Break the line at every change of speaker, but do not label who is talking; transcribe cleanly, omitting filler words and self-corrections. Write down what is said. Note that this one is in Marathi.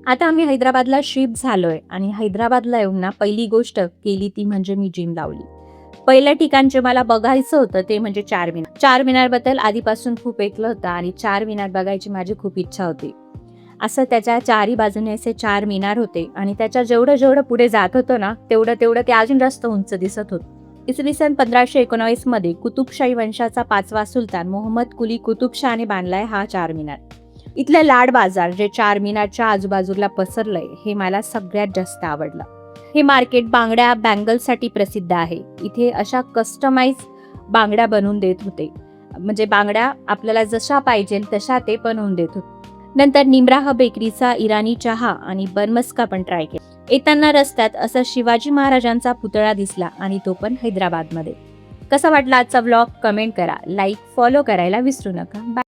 आता आम्ही हैदराबादला शिफ्ट झालोय आणि हैदराबादला येऊन ना पहिली गोष्ट केली ती म्हणजे मी जिम लावली. पहिलं ठिकाण जे मला बघायचं होतं ते म्हणजे चारमिनार. चारमिनारबद्दल आधीपासून खूप ऐकलं होतं आणि चारमिनार बघायची माझी खूप इच्छा होती. असं त्याच्या चारी बाजूने असे चार मिनार होते आणि त्याच्या जेवढं पुढे जात होतं ना, तेवढं ते अजून जास्त उंच दिसत होतं. इसवी सन 1519 मध्ये कुतुबशाही वंशाचा 5वा सुलतान मोहम्मद कुली कुतुबशहाने बांधलाय हा चारमिनार. इथलं लाड बाजार जे चारमिनारच्या आजूबाजूला पसरलंय हे मला सगळ्यात जास्त आवडलं. हे मार्केट बांगड्या बँगलसाठी प्रसिद्ध आहे. इथे अशा कस्टमाइज बांगड्या बनवून देत होते. म्हणजे बांगड्या आपल्याला जशा पाहिजे तशा ते बनवून देत होते. नंतर निमराह बेकरीचा इराणी चहा आणि बनमस्का पण ट्राय केला. येताना रस्त्यात असा शिवाजी महाराजांचा पुतळा दिसला आणि तो पण हैदराबादमध्ये. कसा वाटला आजचा व्लॉग कमेंट करा, लाईक फॉलो करायला विसरू नका. बाय.